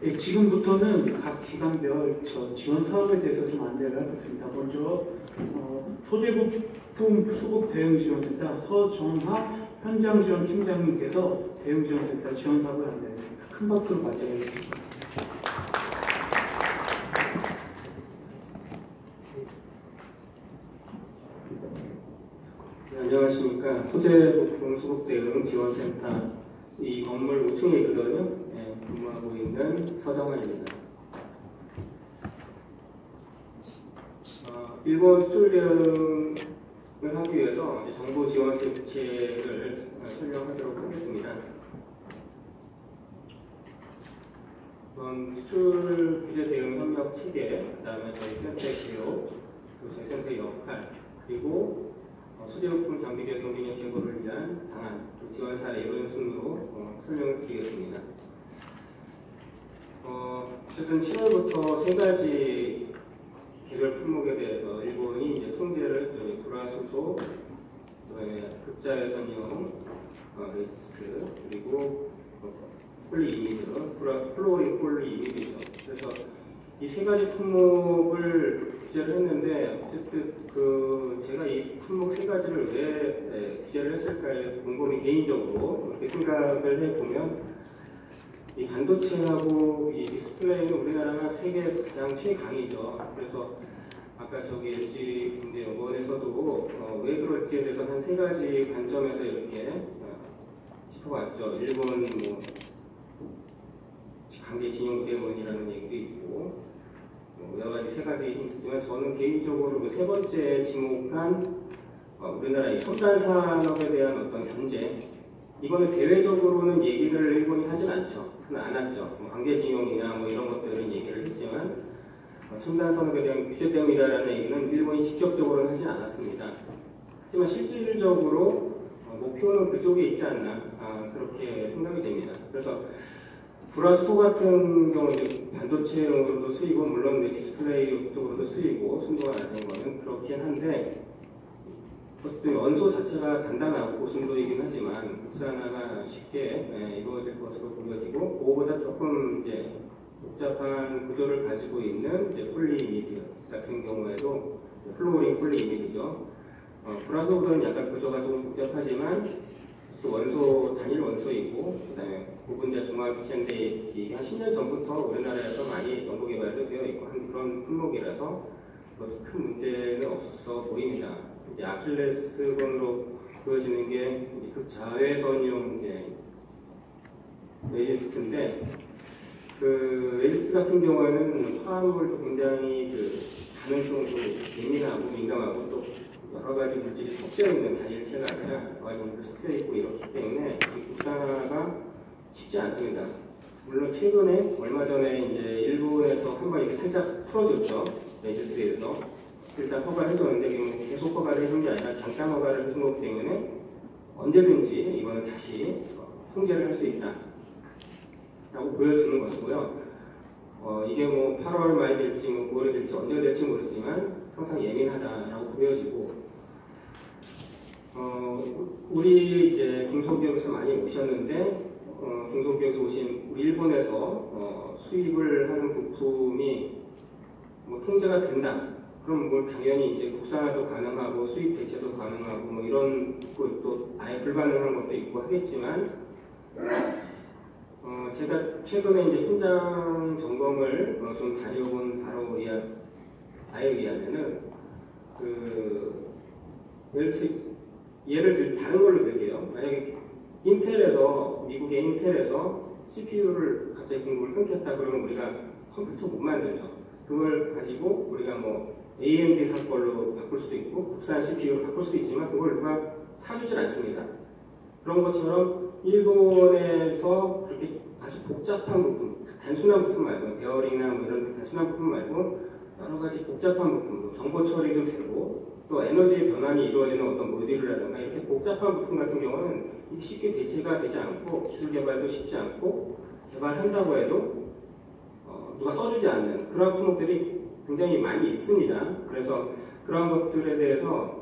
네, 지금부터는 각 기관별 지원 사업에 대해서 좀 안내를 하겠습니다. 먼저 소재부품 수급 대응지원센터 서정하 현장지원팀장님께서 대응지원센터 지원 사업을 안내해주십니다. 큰 박수로 맞이하겠습니다. 네, 안녕하십니까. 소재부품 수급 대응 지원센터 이 건물 5층에 있거든요. 네, 근무하고 있는 서정환입니다. 일본 수출 대응을 하기 위해서 정보 지원 세체를 설명하도록 하겠습니다. 수출 규제 대응 협력 체계, 그다음에 저희 센터의 기록, 그리고 저희 센터의 역할, 그리고 소재부품 장비계 경기력 제고를 위한 방안, 지원 사례 이런 순으로 설명을 드리겠습니다. 어쨌든 7월부터 세 가지 개별 품목에 대해서 일본이 이제 통제를 했죠. 불화수소, 극자외선이용 레지스트, 그리고 폴리이미드, 플로어링 폴리이미드죠. 그래서 이 세 가지 품목을 규제를 했는데 어쨌든 제가 이 품목 세 가지를 왜 규제를 했을까에 곰곰이 개인적으로 이렇게 생각을 해보면 이 반도체하고 이 디스플레이는 우리나라가 세계에서 가장 최강이죠. 그래서 아까 저기 LG경제연구원에서도 왜 그럴지에 대해서 한 세 가지 관점에서 이렇게 짚어봤죠. 일본 강제 진용 때문이라는 얘기도 있고 여러 가지 세 가지 있었지만 저는 개인적으로 그 세 번째 지목한 우리나라의 첨단 산업에 대한 어떤 견제, 이거는 대외적으로는 얘기를 일본이 하진 않죠. 안 했죠. 강제징용이나 이런 것들은 얘기를 했지만 첨단 산업에 대한 규제 때문이다라는 얘기는 일본이 직접적으로는 하진 않았습니다. 하지만 실질적으로 목표는 그쪽에 있지 않나 그렇게 생각이 됩니다. 그래서 불화수소 같은 경우는 반도체용으로도 쓰이고 물론 디스플레이 쪽으로도 쓰이고 순도가 낮은 거는 그렇긴 한데 어쨌든 원소 자체가 간단하고 고순도이긴 하지만 국산화가 쉽게 이루어질 것으로 보여지고 그거보다 조금 이제 복잡한 구조를 가지고 있는 폴리이미드 같은 경우에도 플로어링 폴리이미드죠. 불화수소는 약간 구조가 좀 복잡하지만 원소 단일 원소이고 그다음에 고분자 종합체인데 한 10년 전부터 우리나라에서 많이 연구 개발도 되어 있고 한 그런 품목이라서 큰 문제는 없어 보입니다. 이제 아킬레스건으로 보여지는 게 극자외선용 이제 레지스트인데 그 레지스트 같은 경우에는 화합물도 굉장히 가능성도 예민하고 민감하고 또 여러 가지 물질이 섞여 있는 단일체가 아니라 여러 가지 물질이 섞여 있고 이렇기 때문에 국산화가 쉽지 않습니다. 물론 최근에 얼마 전에 이제 일본에서 한번 이렇게 살짝 풀어줬죠. 레지스트에서 일단 허가를 해줬는데 계속 허가를 해준 게 아니라 잠깐 허가를 해준 거기 때문에 언제든지 이거는 다시 통제를 할 수 있다 라고 보여주는 것이고요. 이게 8월 말에 될지 9월에 될지 언제가 될지 모르지만 항상 예민하다라고 보여지고 우리 이제 중소기업에서 많이 오셨는데 중소기업에서 오신 우리 일본에서 수입을 하는 부품이 통제가 된다. 그럼 당연히 이제 국산화도 가능하고 수입 대체도 가능하고 이런 것도 아예 불가능한 것도 있고 하겠지만 제가 최근에 이제 현장 점검을 좀 다녀본 바에 의하면은 다른 걸로 들게요. 만약에 미국의 인텔에서 CPU를 갑자기 공급을 끊겼다 그러면 우리가 컴퓨터 못 만들죠. 그걸 가지고 우리가 AMD 살 걸로 바꿀 수도 있고 국산 CPU로 바꿀 수도 있지만 그걸 누가 사주질 않습니다. 그런 것처럼 일본에서 그렇게 아주 복잡한 부품, 단순한 부품 말고 베어링이나 이런 단순한 부품 말고 여러 가지 복잡한 부품, 정보 처리도 되고 또 에너지 변환이 이루어지는 어떤 모듈이라든가 이렇게 복잡한 부품 같은 경우는 쉽게 대체가 되지 않고 기술 개발도 쉽지 않고 개발한다고 해도 누가 써주지 않는 그런 품목들이 굉장히 많이 있습니다. 그래서 그런 것들에 대해서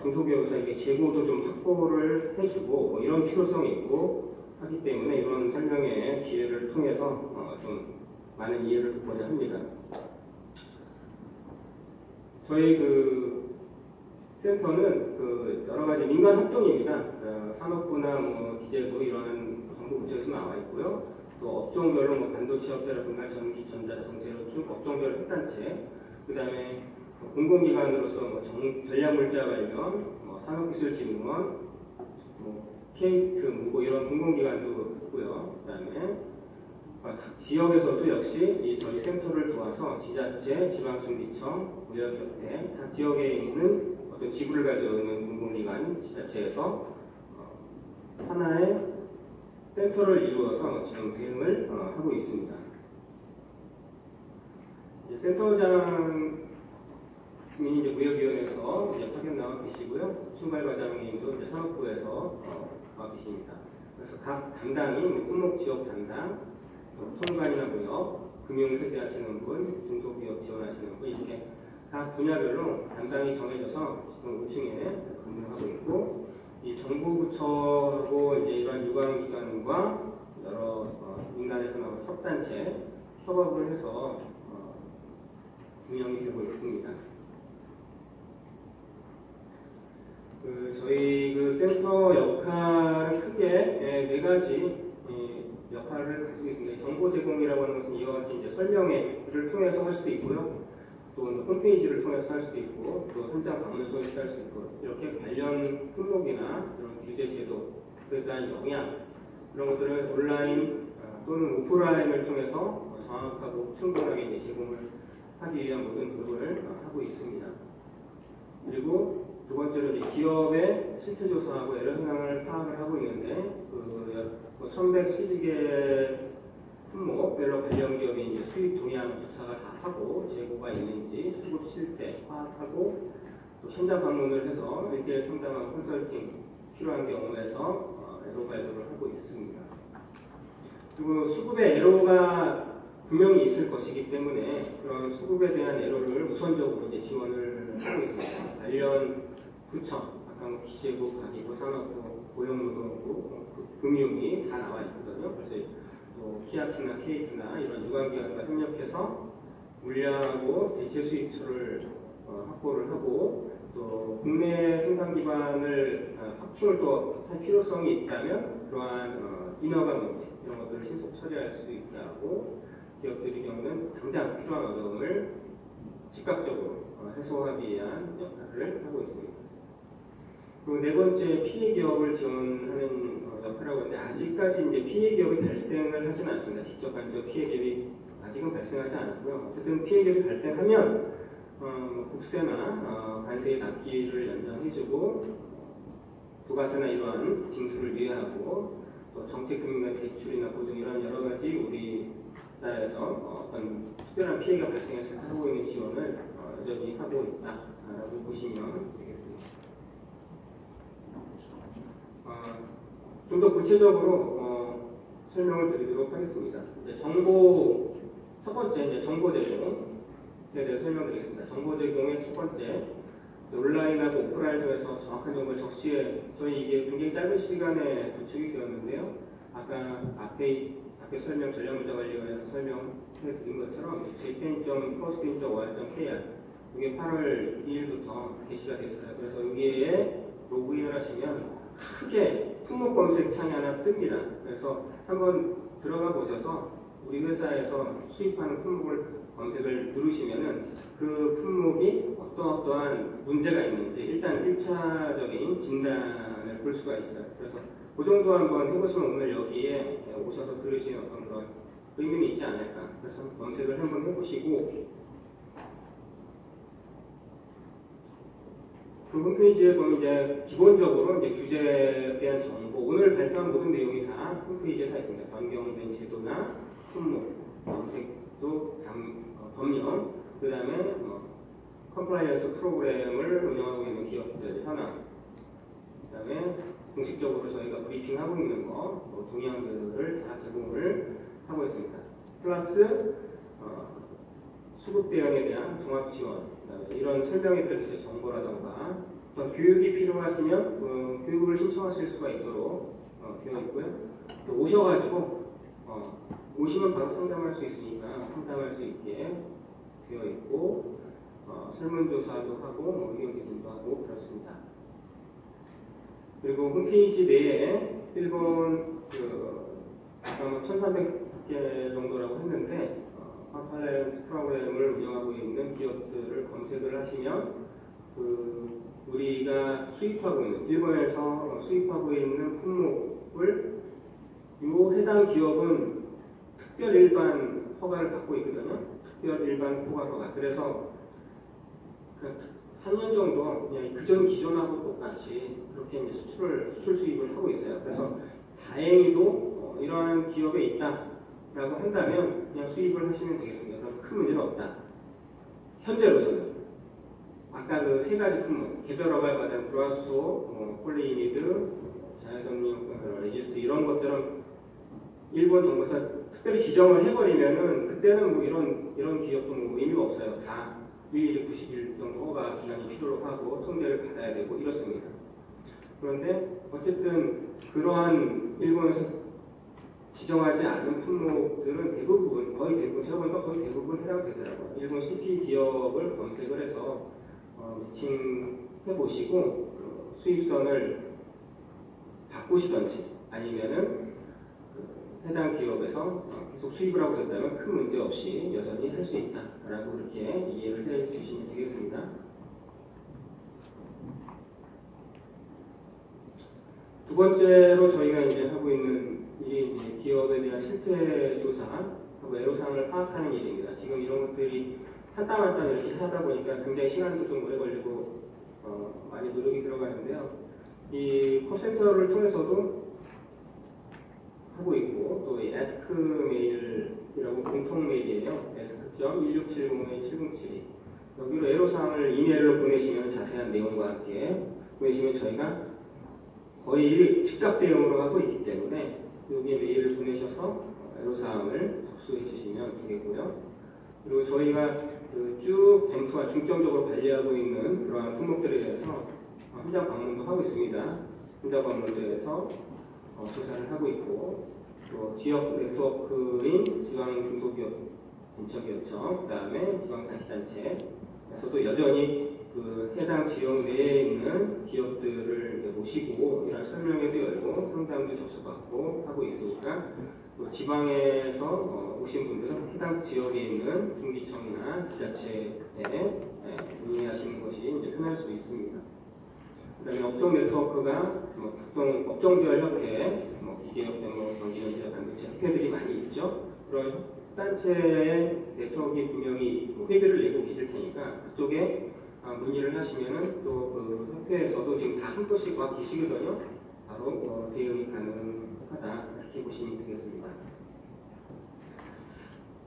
중소기업에서 이게 재고도 좀 확보를 해주고 이런 필요성이 있고 하기 때문에 이런 설명의 기회를 통해서 좀 많은 이해를 돕고자 합니다. 저희 그 센터는 그 여러 가지 민간 합동입니다. 산업부나 뭐 기재부 이런 정부 부처에서 나와 있고요. 또 업종별로 뭐 반도체 업계라든가 전기, 전자, 자동차 쭉 업종별 협단체, 그 다음에 공공기관으로서 뭐 전략물자 관련, 뭐 산업기술진흥원, 뭐 케이트, 뭐 이런 공공기관도 있고요. 그 다음에 지역에서도 역시 이 저희 센터를 도와서 지자체, 지방정비청, 무역협회, 다 지역에 있는 어떤 지구를 가지고 있는 공공기관, 지자체에서 하나의 센터를 이루어서 지금 대응을 하고 있습니다. 센터장님이 이제 무역위원회에서 이제 파견 나와 계시고요. 신발과장님도 이제 산업부에서 나와 계십니다. 그래서 각 담당이 품목 지역 담당, 통관이나 무역, 금융세제하시는 분, 중소기업 지원하시는 분 이렇게 각 분야별로 담당이 정해져서 지금 5층에 근무하고 있고, 이 정부부처하고 이제 이런 유관기관과 여러 민간에서 나온 협단체 협업을 해서 운영이 되고 있습니다. 저희 그 센터 역할은 크게 네 가지 역할을 가지고 있습니다. 정보 제공이라고 하는 것은 이와 같이 이제 설명회를 통해서 할 수도 있고요. 또 홈페이지를 통해서 할 수도 있고, 또 현장 방문을 통해서 할 수 있고, 이렇게 관련 품목이나 이런 규제 제도, 그에 대한 영향, 이런 것들을 온라인 또는 오프라인을 통해서 정확하고 충분하게 이제 제공을 하기 위한 모든 노력을 하고 있습니다. 그리고 두 번째로 이제 기업의 실태 조사하고 에러 현황을 파악을 하고 있는데, 1100시즈개 품목별로 관련 기업이 이제 수입 동향 조사가 다 하고, 재고가 있는지 수급 실태 파악하고, 또 현장 방문을 해서 1대1 상담하고 컨설팅 필요한 경우에서 에러 발굴을 하고 있습니다. 그리고 수급에 에러가 분명히 있을 것이기 때문에 그런 수급에 대한 에러를 우선적으로 이제 지원을 하고 있습니다. 관련 부처, 아까 뭐 기재부, 가기부, 산업부, 고용노동부, 금융이 다 나와 있거든요. 그래서 또 키아키나 케이트나 이런 유관기관과 협력해서 물량하고 대체 수입처를 확보를 하고, 또 국내 생산 기반을 확충을 또 할 필요성이 있다면 그러한 인허가 문제 이런 것들을 신속 처리할 수 있게 하고, 기업들의 경우는 당장 필요한 어려움을 즉각적으로 해소하기 위한 역할을 하고 있습니다. 그리고 네 번째, 피해 기업을 지원하는 역할이라고 하는데, 아직까지 이제 피해 기업이 발생을 하지는 않습니다. 직접 간접 피해 기업이 아직은 발생하지 않았고요. 어쨌든 피해 기업이 발생하면 국세나 관세의 납기를 연장해주고, 부가세나 이러한 징수를 유예하고, 또 정책금융의 대출이나 보증 이런 여러 가지 우리나라에서 어떤 특별한 피해가 발생했을 때 하고 있는 지원을 여전히 하고 있다라고 보시면 되겠습니다. 좀 더 구체적으로 설명을 드리도록 하겠습니다. 정보 첫 번째 이제 정보 제공에 대해 설명드리겠습니다. 정보 제공의 첫 번째, 온라인하고 오프라인을 통해서 정확한 정보를 적시해, 저희 이게 굉장히 짧은 시간에 구축이 되었는데요. 아까 앞에 설명 전략물자관리원에서 설명해 드린 것처럼 jpan.postin.or.kr 이게 8월 2일부터 게시가 됐어요. 그래서 여기에 로그인을 하시면 크게 품목 검색 창이 하나 뜹니다. 그래서 한번 들어가 보셔서 우리 회사에서 수입하는 품목을 검색을 누르시면은 그 품목이 어떠한 문제가 있는지 일단 1차적인 진단을 볼 수가 있어요. 그래서 그 정도 한번 해보시면 오늘 여기에 오셔서 들으시는 어떤 그런 의미는 있지 않을까. 그래서 검색을 한번 해보시고, 그 홈페이지에 보면 이제 기본적으로 이제 규제에 대한 정보, 오늘 발표한 모든 내용이 다 홈페이지에 다 있습니다. 변경된 제도나 품목, 검색도 법령, 그 다음에 컴플라이언스 프로그램을 운영하고 있는 기업들 현황, 그 다음에 공식적으로 저희가 브리핑하고 있는 거, 동향들을 다 제공을 하고 있습니다. 플러스 수급 대응에 대한 종합 지원, 이런 설명에 대한 정보라던가 어떤 교육이 필요하시면 교육을 신청하실 수가 있도록 되어 있고요. 또 오셔가지고 오시면 바로 상담할 수 있으니까 상담할 수 있게 되어 있고 설문조사도 하고 의견 개진도 하고 그렇습니다. 그리고 홈페이지 내에 일본 아까 1,300개 정도라고 했는데 컨퍼런스 프로그램을 운영하고 있는 기업들을 검색을 하시면 우리가 수입하고 있는 일본에서 수입하고 있는 품목을 이 해당 기업은 특별 일반 허가를 받고 있거든요. 특별 일반 허가. 그래서 3년 정도 그냥 그전 기존하고 똑같이 그렇게 이제 수출 수입을 하고 있어요. 그래서 다행히도 이러한 기업에 있다라고 한다면 그냥 수입을 하시면 되겠습니다. 그럼 큰 문제는 없다. 현재로서는 아까 그 세 가지 품목, 개별 허가를 받은 불화수소, 폴리이미드, 자연성분, 레지스트 이런 것처럼 일본 정부에서 특별히 지정을 해버리면은 그때는 뭐 이런 기업도 뭐 의미가 없어요. 다 일일이 90일 정도 허가 기간이 필요로 하고 통제를 받아야 되고 이렇습니다. 그런데 어쨌든 그러한 일본에서 지정하지 않은 품목들은 대부분 거의 대부분 제가 보니까 거의 대부분 해당되더라고요. 일본 CP 기업을 검색을 해서 매칭해 보시고 수입선을 바꾸시던지 아니면은 해당 기업에서 계속 수입을 하고 있었다면 큰 문제 없이 여전히 할 수 있다라고 그렇게 이해를 해 주시면 되겠습니다. 두 번째로 저희가 이제 하고 있는 일이 이제 기업에 대한 실태 조사하고 애로사항을 파악하는 일입니다. 지금 이런 것들이 한 땀 한 땀 이렇게 하다 보니까 굉장히 시간도 좀 오래 걸리고 많이 노력이 들어가는데요. 이 콜센터를 통해서도 하고 있고 또 이 에스크 메일이라고 공통 메일이에요. esk.1670-707 여기로 애로사항을 이메일로 보내시면 자세한 내용과 함께 보내시면 저희가 거의 직접 대응으로 하고 있기 때문에 여기에 메일을 보내셔서 애로사항을 접수해 주시면 되겠고요. 그리고 저희가 쭉 검토한 중점적으로 관리하고 있는 그러한 품목들에 대해서 현장 방문도 하고 있습니다. 현장 방문대에서 조사를 하고 있고 또 지역 네트워크인 지방중소기업 벤처기업청 그다음에 지방자치단체에서도 여전히 그 해당 지역 내에 있는 기업들을 모시고 이런 설명회도 열고 상담도 접수받고 하고 있으니까 또 지방에서 오신 분들은 해당 지역에 있는 중기청이나 지자체에 문의하시는 것이 이제 편할 수 있습니다. 그다음에 업종 네트워크가 특정 업종별 협회, 기계협회, 경기전자 반도체 협회들이 많이 있죠. 그런 단체의 네트워크가 분명히 회비를 내고 계실 테니까 그쪽에 문의를 하시면은 또 그 협회에서도 지금 다 한 번씩 와 계시거든요. 바로 대응이 가능하다 이렇게 보시면 되겠습니다.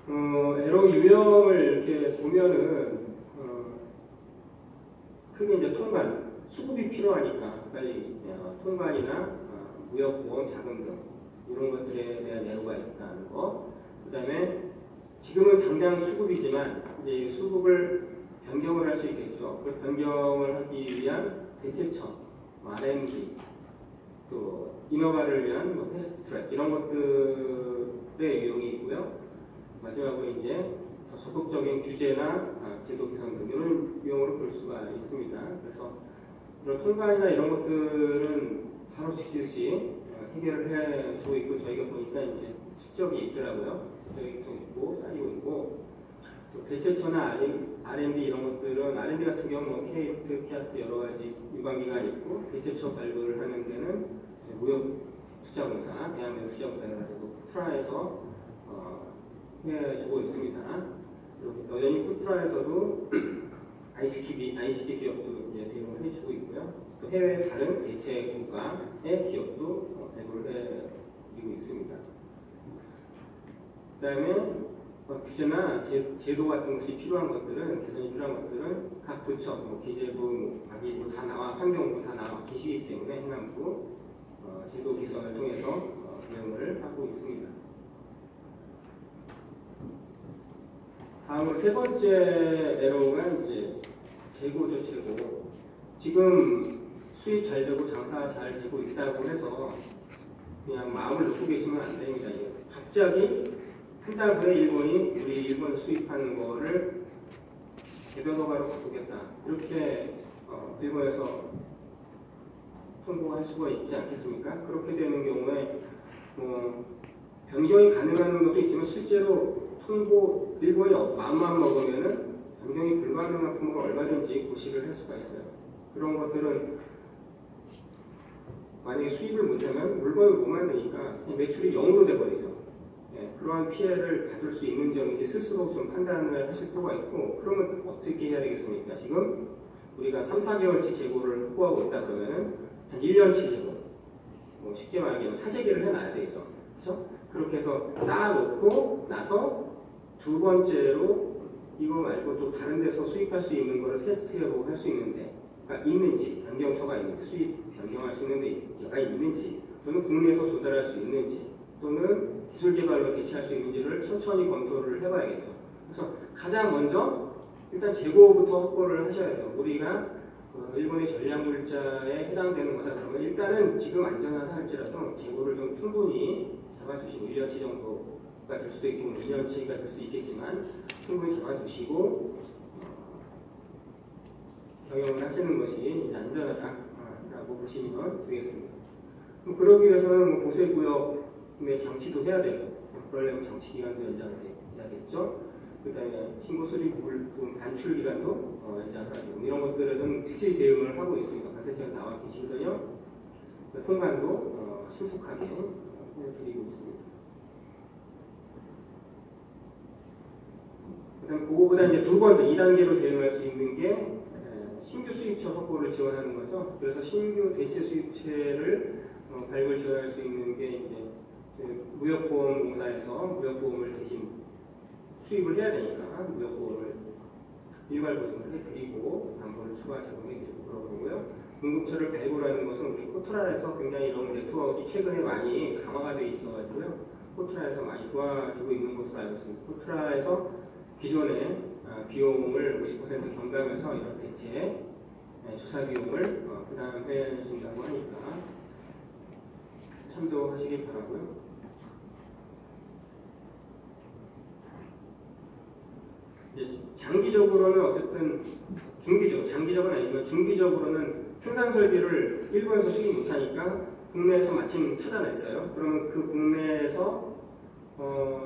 에러 유형을 이렇게 보면은 크게 이제 통관 수급이 필요하니까 빨리 통관이나 무역보험, 자금 등 이런 것들에 대한 애로가 있다는 거. 그다음에 지금은 당장 수급이지만 이제 수급을 변경을 할 수 있겠죠. 그 변경을 하기 위한 대체처, R&D, 또 인허가를 위한 패스트트랙 이런 것들의 유형이 있고요. 마지막으로 이제 더 적극적인 규제나 제도 개선 등 이런 유형으로 볼 수가 있습니다. 그래서 이런 통관이나 이런 것들은 바로 즉시 해결을 해주고 있고 저희가 보니까 이제 실적이 있더라고요. 실적이 좀 있고 쌓이고 있고 또 대체처나 R&D 이런 것들은 R&D 같은 경우 케이트, 피아트 여러 가지 유관기관이 있고 대체처 발굴을 하는 데는 무역투자공사, 대한무역투자공사라고 프라에서 해주고 있습니다. 여전히 푸트라에서도 ICP 기업도 이제 대응을 해주고 있고요. 또 해외 다른 대체 국가의 기업도 대응을 해드리고 있습니다. 그다음에 규제나 제도 같은 것이 필요한 것들은 개선이 필요한 것들은 각 부처, 기재부, 과기부 다 나와 환경부 다 나와 계시기 때문에 행안부 제도 개선을 통해서 대응을 하고 있습니다. 다음으로 세 번째 내용은 이제 재고죠, 재고. 지금 수입 잘 되고 장사 잘 되고 있다고 해서 그냥 마음을 놓고 계시면 안 됩니다. 갑자기 한 달 후에 일본이 우리 일본 수입하는 거를 개별 허가로 바꾸겠다. 이렇게 일본에서 통보할 수가 있지 않겠습니까? 그렇게 되는 경우에 변경이 가능한 것도 있지만 실제로 통보 일본이 마음만 먹으면은 변경이 불가능한 품목을 얼마든지 고시를 할 수가 있어요. 그런 것들은 만약에 수입을 못하면 물건을 못 만드니까 매출이 0으로 돼버리죠. 예, 그러한 피해를 받을 수 있는 점인지 스스로 좀 판단을 하실 필요가 있고, 그러면 어떻게 해야 되겠습니까? 지금 우리가 3, 4개월치 재고를 확보하고 있다 그러면은 한 1년치 재고, 쉽게 말하면 사재기를 해놔야 되죠. 그렇죠? 그렇게 해서 쌓아놓고 나서 두 번째로 이거 말고 또 다른 데서 수입할 수 있는 거를 테스트해보고 할 수 있는데 있는지, 변경처가 있는지, 수입 변경할 수 있는 데가 있는지, 또는 국내에서 조달할 수 있는지, 또는 기술 개발로 대체할 수 있는지를 천천히 검토를 해봐야겠죠. 그래서 가장 먼저 일단 재고부터 확보를 하셔야 돼요. 우리가 일본의 전략물자에 해당되는 거다 그러면 일단은 지금 안전하다 할지라도 재고를 좀 충분히 잡아두시고 1년치 정도가 될 수도 있고 2년치가 될 수도 있겠지만 충분히 잡아두시고 경영을 하시는 것이 이제 안전하다라고 보시면 되겠습니다. 그러기 위해서는 보세구역의 장치도 해야 되고, 그러려면 장치 기간도 연장해야겠죠. 그 다음에 신고 수리 부분 반출 기간도 연장해야 되고, 이런 것들은 즉시 대응을 하고 있습니다. 관세청에 나와 계시거든요. 통관도 신속하게 해드리고 있습니다. 그다음 그거보다 이제 두 번째 2단계로 대응할 수 있는 게 신규 수입처 확보를 지원하는 거죠. 그래서 신규 대체 수입체를 발굴 지원할 수 있는 게 이제 무역보험공사에서 무역보험을 대신 수입을 해야 되니까 무역보험을 일괄 보증을 해드리고 담보를 추가 제공해드리고 그런 거고요. 공급처를 발굴하는 것은 우리 포트라에서 굉장히 이런 네트워크가 최근에 많이 강화가 되어 있어가지고요. 포트라에서 많이 도와주고 있는 것으로 알고 있습니다. 포트라에서 기존에 비용을 50% 경감해서 이런 대체 조사 비용을 부담해 준다고 하니까 참조하시기 바라고요. 장기적으로는 어쨌든 장기적은 아니지만 중기적으로는 생산 설비를 일본에서 수입 못하니까 국내에서 마침 찾아냈어요. 그러면 그 국내에서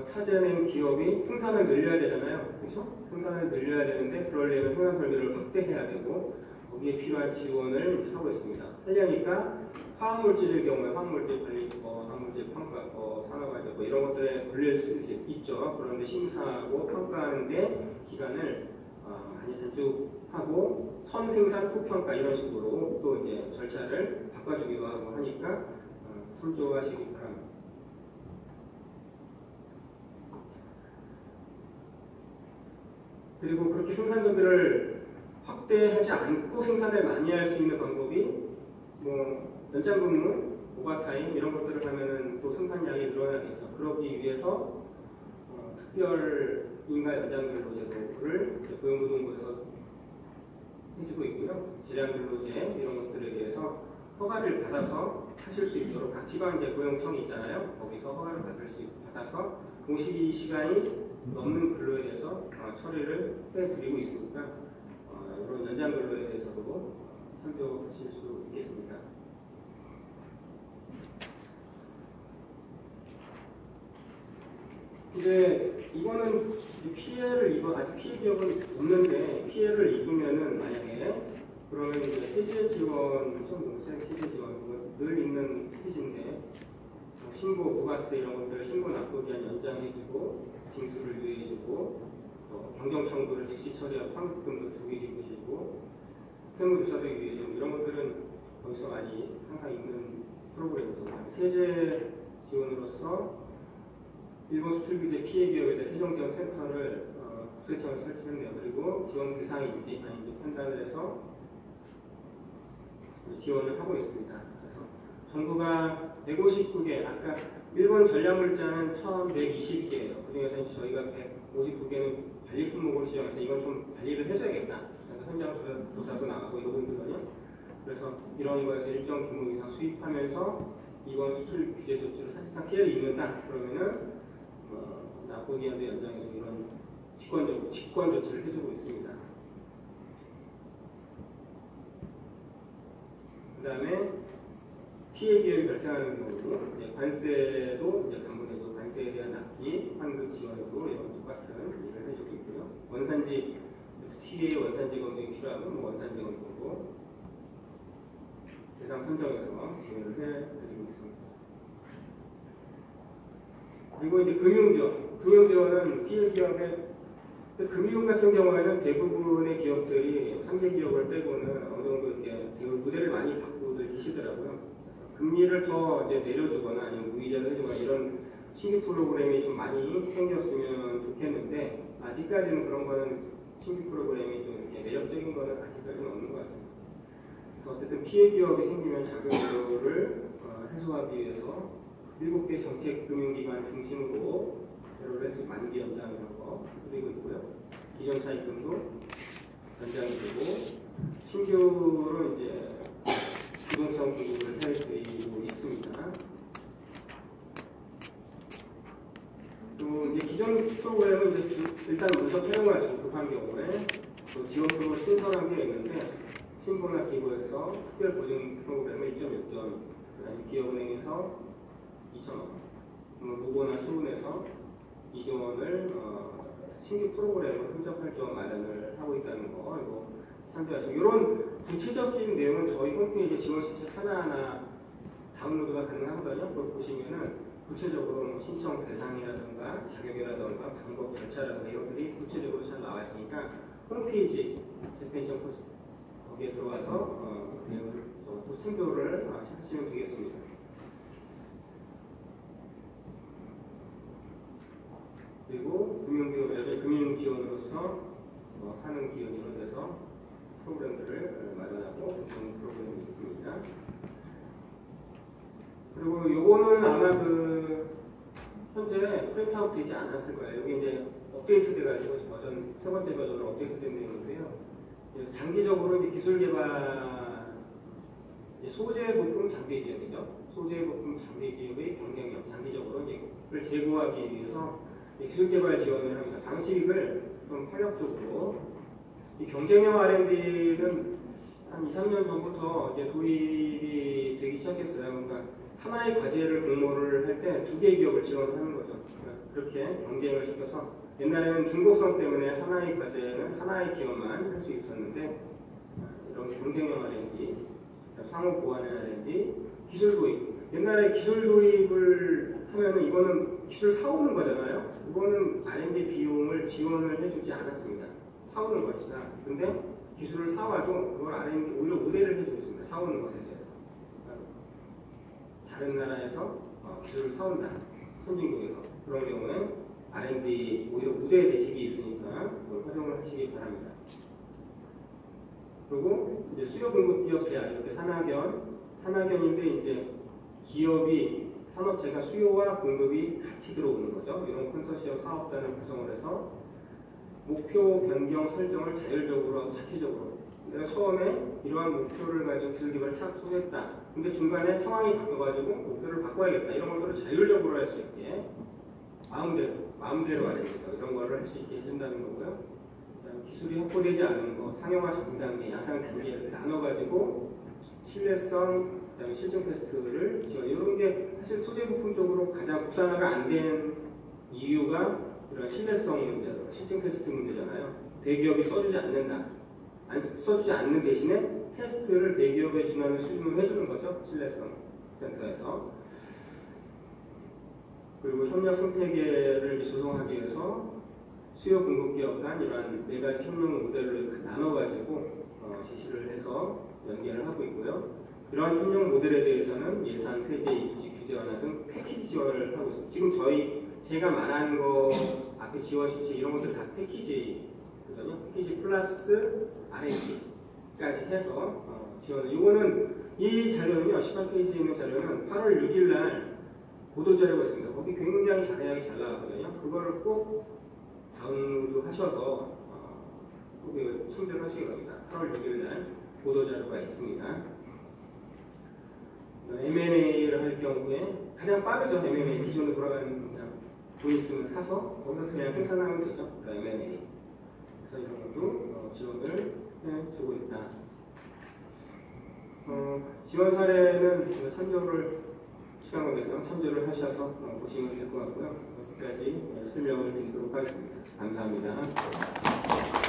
찾아낸 기업이 생산을 늘려야 되잖아요. 그렇죠? 생산을 늘려야 되는데 그러려면 생산 설비를 확대해야 되고 거기에 필요한 지원을 하고 있습니다. 하려니까 화학물질의 경우에 화학물질 관리법, 화학물질 평가법, 산업안전법 이런 것들에 걸릴 수 있죠. 그런데 심사하고 평가하는데 기간을 많이 단축하고 선생산 후평가 이런 식으로 또 이제 절차를 바꿔주기도 하고 하니까 참조하시기 바랍니다. 그리고 그렇게 생산 설비를 확대하지 않고 생산을 많이 할 수 있는 방법이 연장 근무, 오버타임 이런 것들을 하면은 또 생산량이 늘어나겠죠. 그러기 위해서 특별 인가 연장 근로 제도를 고용노동부에서 해주고 있고요. 재량 근로제 이런 것들에 대해서 허가를 받아서 하실 수 있도록 각 지방제 고용청이 있잖아요. 거기서 허가를 받아서 52시간이 넘는 근로에 대해서 처리를 해드리고 있으니까 이런 연장 근로에 대해서도 참조하실 수 있겠습니다. 이제 이거는 피해를 아직 피해 기업은 없는데 피해를 입으면은 만약에 그러면 이제 세제 지원, 세제 지원 늘 있는 페이지인데 신고 부가세 이런 것들을 신고 납부 기한 연장해주고 징수를 유예해주고 변경 청구를 즉시 처리하고 환급금도 조기해주고 세무조사도 유예해주고 이런 것들은 거기서 많이 항상 있는 프로그램이죠. 세제 지원으로서 일본 수출 규제 피해 기업에 대해 세종지원센터를 국세청에 설치했네요. 그리고 지원 대상인지 아닌지 판단을 해서 지원을 하고 있습니다. 그래서 전부가 159개, 아까 일본 전략물자는 1120개예요. 그중에서 저희가 159개는 관리 품목으로 지정해서 이건 좀 관리를 해줘야겠다. 그래서 현장 조사도 나가고 이러고 있거든요. 그래서 이런 거에서 일정 규모 이상 수입하면서 이번 수출 규제 조치로 사실상 피해를 입는다. 그러면은 납부기한도 연장해서 이런 직권 조치를 해주고 있습니다. 그 다음에 피해 기업이 발생하는 경우 관세도 당분에도 관세에 대한 납기, 환급 지원도 이런 똑같은 일을 해주고 있고요. 원산지 FTA의 원산지 검증이 필요하면 원산지 검증도 대상 선정해서 지원을 해드리고 있습니다. 그리고 이제 금융지원은 피해 기업의 금융 같은 경우에는 대부분의 기업들이 상대 기업을 빼고는 어느 정도 이제 무대를 많이 바꾸들 계시더라고요. 금리를 더 이제 내려주거나 아니면 무이자를 해주거나 이런 신규 프로그램이 좀 많이 생겼으면 좋겠는데 아직까지는 그런 거는 신규 프로그램이 좀 이렇게 매력적인 거는 아직까지는 없는 것 같습니다. 그래서 어쨌든 피해 기업이 생기면 자금 우려를 해소하기 위해서 7개 정책 금융기관 중심으로 대로를 해서 만기 연장 이런 거 드리고 있고요. 기존 차입금도 연장이 되고 신규로 이제 부동산 공급을 해드리고 있습니다. 또 이제 기존 프로그램은 이제 일단 먼저 폐용할 수 급한 경우에 또 지원 프로그램 신설한 게 있는데 신고나 기부에서 특별 보증 프로그램을 1.6점, 그다음에 기업은행에서 2,000원, 무고나 수은에서 2조 원을 신규 프로그램을 흔적할정 마련을 하고 있다는 거 이거 참조하시고 이런 구체적인 내용은 저희 홈페이지 지원 신청 하나하나 다운로드가 가능하거든요. 그걸 보시면은 구체적으로 뭐 신청 대상이라든가 자격이라든가 방법 절차라든가 이런 것들이 구체적으로 잘 나와 있으니까 홈페이지 재팬정포스 거기에 들어가서 내용을 참조를 하시면 되겠습니다. 그리고 금융지원으로서 사는 기업 이런 데서 프로그램들을 마련하고 그런 프로그램이 있습니다. 그리고 요거는 아마 현재 프린트아웃 되지 않았을 거예요. 여기 이제 업데이트 돼가지고 버전 세 번째 버전으로 업데이트 된 내용인데요. 장기적으로 이제 기술 개발 소재 부품 장비 기업이죠. 소재 부품 장비 기업의 경쟁력 장기적으로 이걸 제고하기 위해서 기술 개발 지원을 합니다. 방식을 좀 파격적으로 이 경쟁력 R&D는 한 2, 3년 전부터 이제 도입이 되기 시작했어요. 그러니까 하나의 과제를 공모를 할 때 2개의 기업을 지원을 하는 거죠. 그렇게 경쟁을 시켜서 옛날에는 중복성 때문에 하나의 과제는 하나의 기업만 할 수 있었는데 이런 경쟁력 R&D, 상호 보완의 R&D, 기술 도입. 옛날에 기술 도입을 하면은 이거는 기술 사오는 거잖아요. 이거는 R&D 비용을 지원을 해주지 않았습니다. 사오는 거니까. 근데 기술을 사와도 그걸 R&D 오히려 우대를 해주고 있습니다. 사오는 것에 대해서. 다른 나라에서 기술을 사온다. 선진국에서. 그런 경우에 R&D 오히려 우대 대책이 있으니까 그걸 활용을 하시기 바랍니다. 그리고 이제 수요 공급 기업 제한, 이렇게 산학연인데 이제 기업이 산업체가 수요와 공급이 같이 들어오는 거죠. 이런 컨소시엄 사업단을 구성을 해서 목표 변경 설정을 자율적으로 하고 자체적으로. 내가 처음에 이러한 목표를 가지고 기술 개발을 착수했다. 근데 중간에 상황이 바뀌어가지고 목표를 바꿔야겠다. 이런 것들을 자율적으로 할 수 있게 마음대로 하는 거죠. 이런 거를 할 수 있게 해준다는 거고요. 기술이 확보되지 않은 거, 상용화 전 단계, 양상 단계를 나눠가지고 신뢰성, 그다음에 실증 테스트를 지원. 이런 게 사실 소재 부품 쪽으로 가장 국산화가 안 된 이유가 이런 신뢰성 문제, 실증 테스트 문제잖아요. 대기업이 써주지 않는다. 써주지 않는 대신에 테스트를 대기업에 준하는 수준으로 해주는 거죠. 신뢰성 센터에서. 그리고 협력 생태계를 조성하기 위해서 수요 공급 기업 간 이러한 4가지 협력 모델을 나눠가지고 제시를 해서 연계를 하고 있고요. 이러한 협력 모델에 대해서는 예산, 세제, 입지, 규제 완화 등 패키지 지원을 하고 있습니다. 지금 제가 말한 거 앞에 지원 실제 이런 것들 다 패키지거든요. 패키지 플러스 R&D까지 해서 지원을. 이거는 이 자료는요. 18페이지에 있는 자료는 8월 6일 날 보도 자료가 있습니다. 거기 굉장히 자세하게 잘 나왔거든요. 그거를 꼭 다운로드 하셔서 꼭 참조를 하시기 바랍니다. 8월 6일 날 보도자료가 있습니다. M&A를 할 경우에 가장 빠르죠. M&A 기존에 돌아가는 그냥 돈 있으면 사서 거기서 그냥 생산하면 되죠. M&A. 그래서 이런 것도 지원을 해주고 있다. 지원 사례는 참조를 시간 관계상 참조를 하셔서 보시면 될 것 같고요. 여기까지 설명을 드리도록 하겠습니다. 감사합니다.